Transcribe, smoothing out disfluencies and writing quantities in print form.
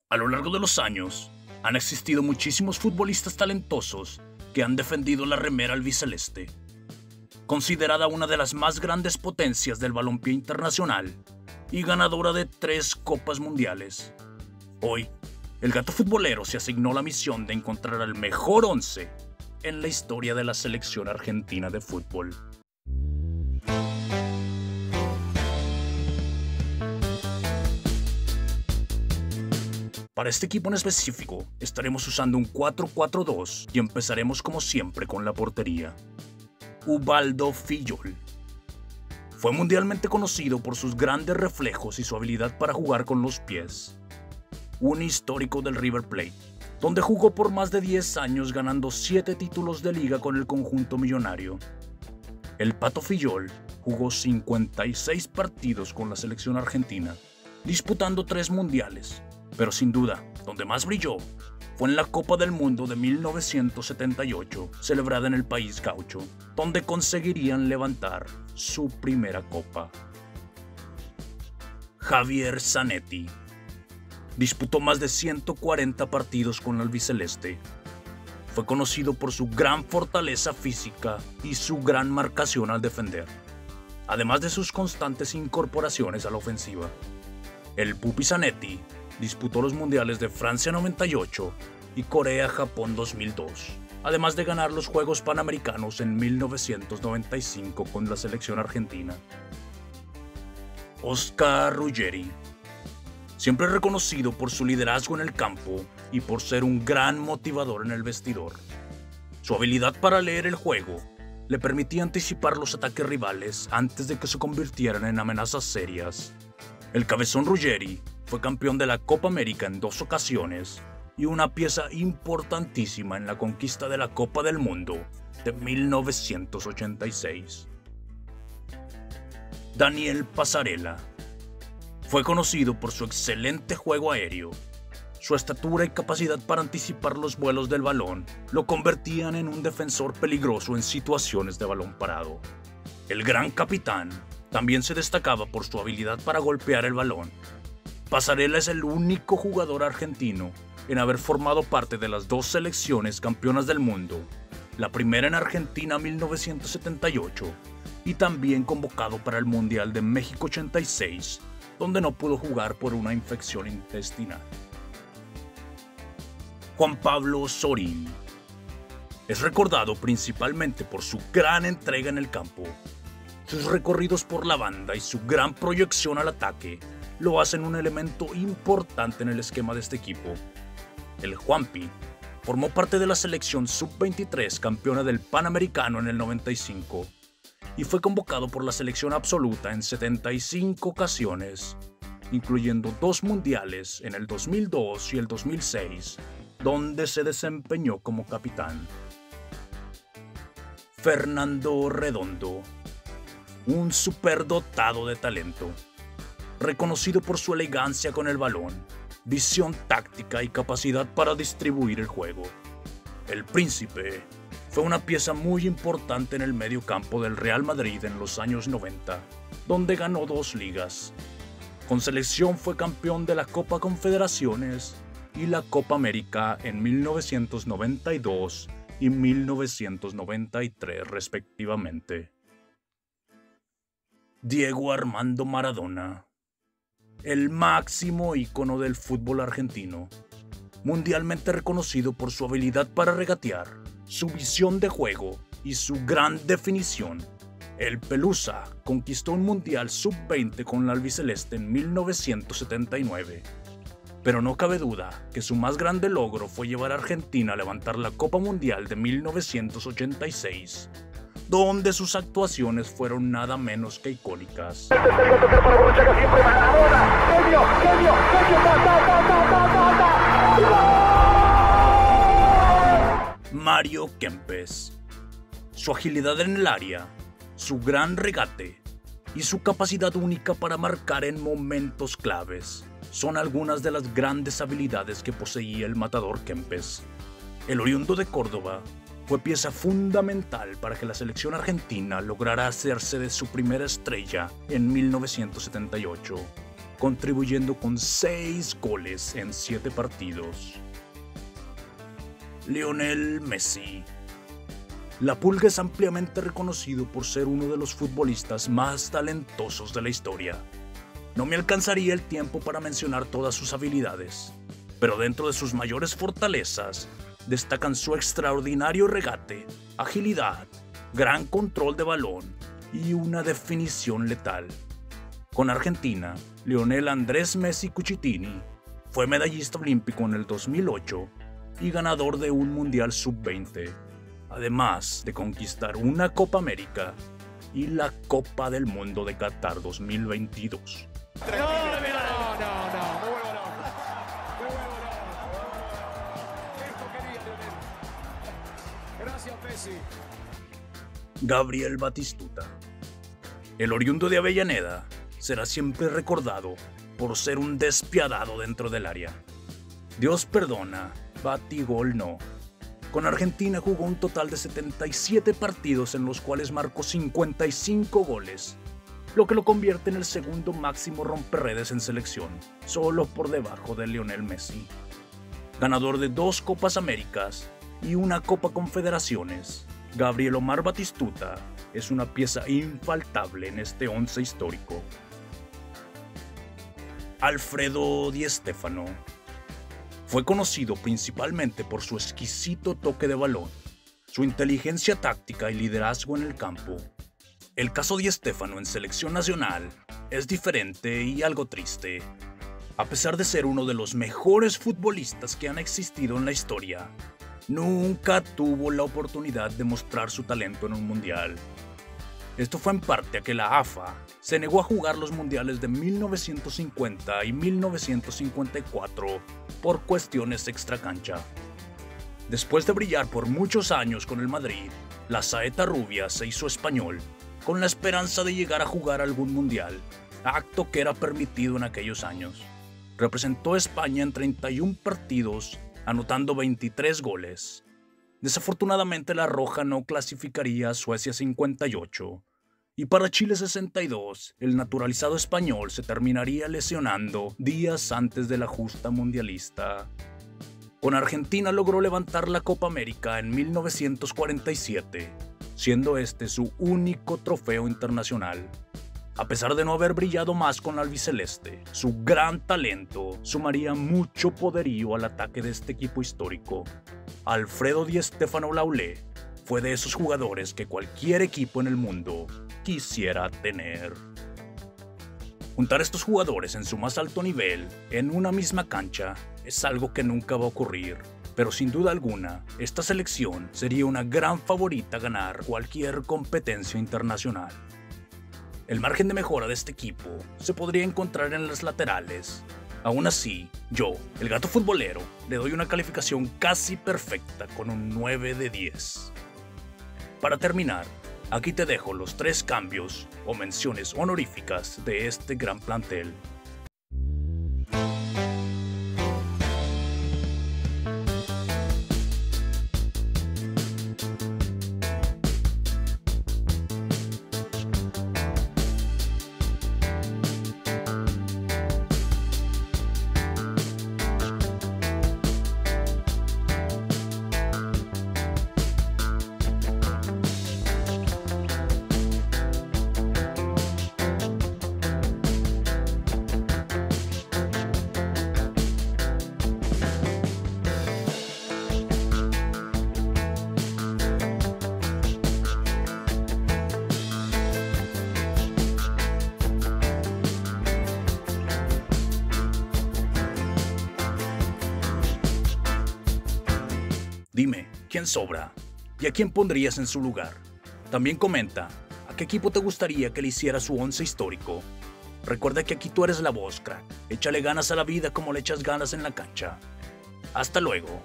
A lo largo de los años, han existido muchísimos futbolistas talentosos que han defendido la remera albiceleste. Considerada una de las más grandes potencias del balompié internacional y ganadora de 3 Copas Mundiales. Hoy, el Gato Futbolero se asignó la misión de encontrar al mejor 11 en la historia de la selección argentina de fútbol. Para este equipo en específico, estaremos usando un 4-4-2 y empezaremos como siempre con la portería. Ubaldo Fillol. Fue mundialmente conocido por sus grandes reflejos y su habilidad para jugar con los pies. Un histórico del River Plate, donde jugó por más de 10 años ganando 7 títulos de liga con el conjunto millonario. El Pato Fillol jugó 56 partidos con la selección argentina, disputando 3 mundiales. Pero sin duda, donde más brilló fue en la Copa del Mundo de 1978, celebrada en el país gaucho, donde conseguirían levantar su primera copa. Javier Zanetti. Disputó más de 140 partidos con la albiceleste. Fue conocido por su gran fortaleza física y su gran marcación al defender, además de sus constantes incorporaciones a la ofensiva. El Pupi Zanetti disputó los mundiales de Francia 98 y Corea-Japón 2002, además de ganar los Juegos Panamericanos en 1995 con la selección argentina. Oscar Ruggeri. Siempre reconocido por su liderazgo en el campo y por ser un gran motivador en el vestidor. Su habilidad para leer el juego le permitía anticipar los ataques rivales antes de que se convirtieran en amenazas serias. El cabezón Ruggeri fue campeón de la Copa América en 2 ocasiones y una pieza importantísima en la conquista de la Copa del Mundo de 1986. Daniel Passarella. Fue conocido por su excelente juego aéreo. Su estatura y capacidad para anticipar los vuelos del balón lo convertían en un defensor peligroso en situaciones de balón parado. El gran capitán también se destacaba por su habilidad para golpear el balón. Passarella es el único jugador argentino en haber formado parte de las 2 selecciones campeonas del mundo, la primera en Argentina 1978 y también convocado para el Mundial de México 86, donde no pudo jugar por una infección intestinal. Juan Pablo Sorín. Es recordado principalmente por su gran entrega en el campo. Sus recorridos por la banda y su gran proyección al ataque lo hacen un elemento importante en el esquema de este equipo. El Juanpi formó parte de la selección sub-23 campeona del Panamericano en el 95 y fue convocado por la selección absoluta en 75 ocasiones, incluyendo 2 mundiales en el 2002 y el 2006, donde se desempeñó como capitán. Fernando Redondo. Un superdotado de talento, reconocido por su elegancia con el balón, visión táctica y capacidad para distribuir el juego. El Príncipe fue una pieza muy importante en el medio campo del Real Madrid en los años 90, donde ganó 2 ligas. Con selección fue campeón de la Copa Confederaciones y la Copa América en 1992 y 1993 respectivamente. Diego Armando Maradona. El máximo ícono del fútbol argentino, mundialmente reconocido por su habilidad para regatear, su visión de juego y su gran definición. El Pelusa conquistó un mundial sub-20 con la albiceleste en 1979. Pero no cabe duda que su más grande logro fue llevar a Argentina a levantar la Copa Mundial de 1986, donde sus actuaciones fueron nada menos que icónicas. Mario Kempes. Su agilidad en el área, su gran regate y su capacidad única para marcar en momentos claves son algunas de las grandes habilidades que poseía el matador Kempes. El oriundo de Córdoba fue pieza fundamental para que la selección argentina lograra hacerse de su primera estrella en 1978. contribuyendo con 6 goles en 7 partidos. Lionel Messi. La Pulga es ampliamente reconocido por ser uno de los futbolistas más talentosos de la historia. No me alcanzaría el tiempo para mencionar todas sus habilidades, pero dentro de sus mayores fortalezas destacan su extraordinario regate, agilidad, gran control de balón y una definición letal. Con Argentina, Lionel Andrés Messi Cucitini fue medallista olímpico en el 2008 y ganador de un Mundial Sub-20, además de conquistar una Copa América y la Copa del Mundo de Qatar 2022. Gabriel Batistuta. El oriundo de Avellaneda será siempre recordado por ser un despiadado dentro del área. Dios perdona, batigol no. Con Argentina jugó un total de 77 partidos en los cuales marcó 55 goles, lo que lo convierte en el segundo máximo romperredes en selección, solo por debajo de Lionel Messi. Ganador de 2 Copas Américas y una Copa Confederaciones, Gabriel Omar Batistuta es una pieza infaltable en este once histórico. Alfredo Di Stéfano. Fue conocido principalmente por su exquisito toque de balón, su inteligencia táctica y liderazgo en el campo. El caso Di Stéfano en selección nacional es diferente y algo triste. A pesar de ser uno de los mejores futbolistas que han existido en la historia, nunca tuvo la oportunidad de mostrar su talento en un mundial. Esto fue en parte a que la AFA se negó a jugar los mundiales de 1950 y 1954 por cuestiones extracancha. Después de brillar por muchos años con el Madrid, la saeta rubia se hizo español, con la esperanza de llegar a jugar algún mundial, acto que era permitido en aquellos años. Representó a España en 31 partidos, anotando 23 goles. Desafortunadamente la Roja no clasificaría a Suecia 58, y para Chile 62, el naturalizado español se terminaría lesionando días antes de la justa mundialista. Con Argentina logró levantar la Copa América en 1947, siendo este su único trofeo internacional. A pesar de no haber brillado más con la albiceleste, su gran talento sumaría mucho poderío al ataque de este equipo histórico. Alfredo Di Stéfano Laulé fue de esos jugadores que cualquier equipo en el mundo quisiera tener. Juntar a estos jugadores en su más alto nivel en una misma cancha es algo que nunca va a ocurrir, pero sin duda alguna, esta selección sería una gran favorita a ganar cualquier competencia internacional. El margen de mejora de este equipo se podría encontrar en las laterales. Aún así, yo, el gato futbolero, le doy una calificación casi perfecta con un 9 de 10. Para terminar, aquí te dejo los 3 cambios o menciones honoríficas de este gran plantel. Dime, ¿quién sobra? ¿Y a quién pondrías en su lugar? También comenta, ¿a qué equipo te gustaría que le hiciera su once histórico? Recuerda que aquí tú eres la voz, crack. Échale ganas a la vida como le echas ganas en la cancha. Hasta luego.